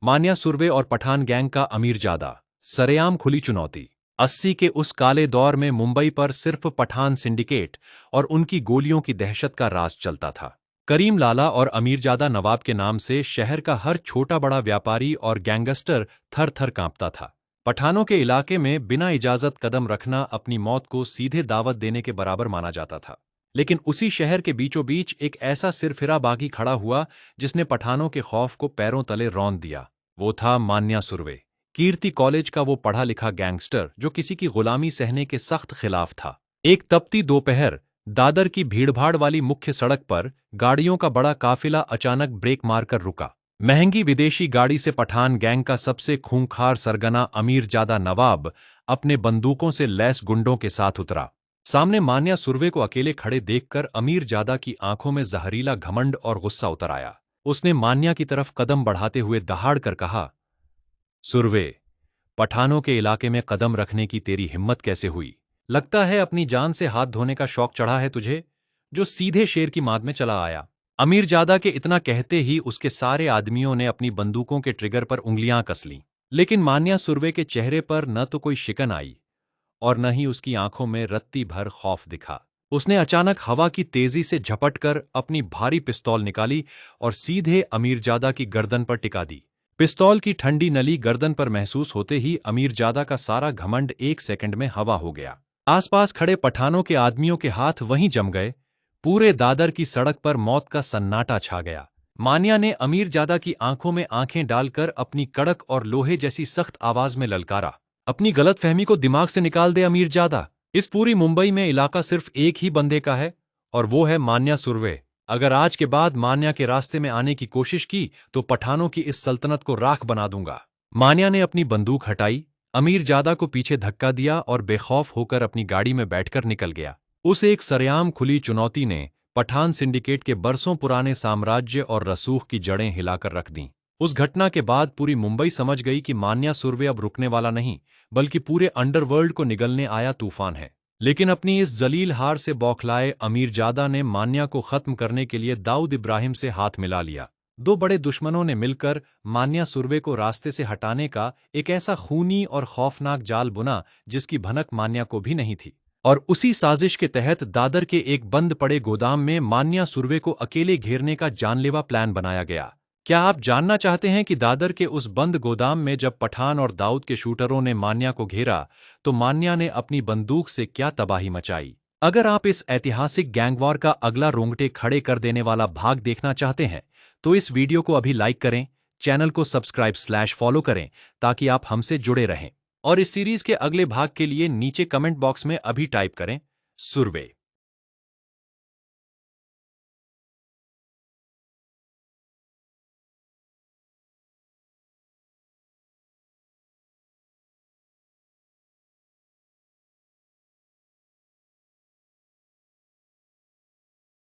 मान्या सुरवे और पठान गैंग का अमीरजादा, सरेआम खुली चुनौती। 80 के उस काले दौर में मुंबई पर सिर्फ पठान सिंडिकेट और उनकी गोलियों की दहशत का राज चलता था। करीम लाला और अमीरजादा नवाब के नाम से शहर का हर छोटा बड़ा व्यापारी और गैंगस्टर थर थर कांपता था। पठानों के इलाके में बिना इजाजत कदम रखना अपनी मौत को सीधे दावत देने के बराबर माना जाता था। लेकिन उसी शहर के बीचों बीच एक ऐसा सिरफिरा बागी खड़ा हुआ जिसने पठानों के खौफ को पैरों तले रौंद दिया। वो था मान्या सुरवे, कीर्ति कॉलेज का वो पढ़ा लिखा गैंगस्टर जो किसी की गुलामी सहने के सख्त खिलाफ था। एक तपती दोपहर दादर की भीड़भाड़ वाली मुख्य सड़क पर गाड़ियों का बड़ा काफिला अचानक ब्रेक मारकर रुका। महंगी विदेशी गाड़ी से पठान गैंग का सबसे खूंखार सरगना अमीरजादा नवाब अपने बंदूकों से लैस गुंडों के साथ उतरा। सामने मान्या सुरवे को अकेले खड़े देखकर अमीरजादा की आंखों में जहरीला घमंड और गुस्सा उतर आया। उसने मान्या की तरफ कदम बढ़ाते हुए दहाड़ कर कहा, सुरवे, पठानों के इलाके में कदम रखने की तेरी हिम्मत कैसे हुई? लगता है अपनी जान से हाथ धोने का शौक चढ़ा है तुझे, जो सीधे शेर की माद में चला आया। अमीरजादा के इतना कहते ही उसके सारे आदमियों ने अपनी बंदूकों के ट्रिगर पर उंगलियां कस लीं। लेकिन मान्या सुरवे के चेहरे पर न तो कोई शिकन आई और न ही उसकी आंखों में रत्ती भर खौफ दिखा। उसने अचानक हवा की तेजी से झपटकर अपनी भारी पिस्तौल निकाली और सीधे अमीरजादा की गर्दन पर टिका दी। पिस्तौल की ठंडी नली गर्दन पर महसूस होते ही अमीरजादा का सारा घमंड एक सेकंड में हवा हो गया। आसपास खड़े पठानों के आदमियों के हाथ वहीं जम गए। पूरे दादर की सड़क पर मौत का सन्नाटा छा गया। मान्या ने अमीरजादा की आंखों में आंखें डालकर अपनी कड़क और लोहे जैसी सख्त आवाज में ललकारा, अपनी गलतफहमी को दिमाग से निकाल दे अमीरजादा। इस पूरी मुंबई में इलाका सिर्फ एक ही बंदे का है और वो है मान्या सुरवे। अगर आज के बाद मान्या के रास्ते में आने की कोशिश की तो पठानों की इस सल्तनत को राख बना दूंगा। मान्या ने अपनी बंदूक हटाई, अमीरजादा को पीछे धक्का दिया और बेखौफ होकर अपनी गाड़ी में बैठकर निकल गया। उस एक सरेआम खुली चुनौती ने पठान सिंडिकेट के बरसों पुराने साम्राज्य और रसूख की जड़ें हिलाकर रख दीं। उस घटना के बाद पूरी मुंबई समझ गई कि मान्या सुरवे अब रुकने वाला नहीं, बल्कि पूरे अंडरवर्ल्ड को निगलने आया तूफान है। लेकिन अपनी इस जलील हार से बौखलाए अमीरजादा ने मान्या को खत्म करने के लिए दाऊद इब्राहिम से हाथ मिला लिया। दो बड़े दुश्मनों ने मिलकर मान्या सुरवे को रास्ते से हटाने का एक ऐसा खूनी और खौफनाक जाल बुना जिसकी भनक मान्या को भी नहीं थी। और उसी साजिश के तहत दादर के एक बंद पड़े गोदाम में मान्या सुरवे को अकेले घेरने का जानलेवा प्लान बनाया गया। क्या आप जानना चाहते हैं कि दादर के उस बंद गोदाम में जब पठान और दाऊद के शूटरों ने मान्या को घेरा तो मान्या ने अपनी बंदूक से क्या तबाही मचाई? अगर आप इस ऐतिहासिक गैंगवॉर का अगला रोंगटे खड़े कर देने वाला भाग देखना चाहते हैं तो इस वीडियो को अभी लाइक करें, चैनल को सब्सक्राइब/फॉलो करें ताकि आप हमसे जुड़े रहें। और इस सीरीज के अगले भाग के लिए नीचे कमेंट बॉक्स में अभी टाइप करें, सुरवे।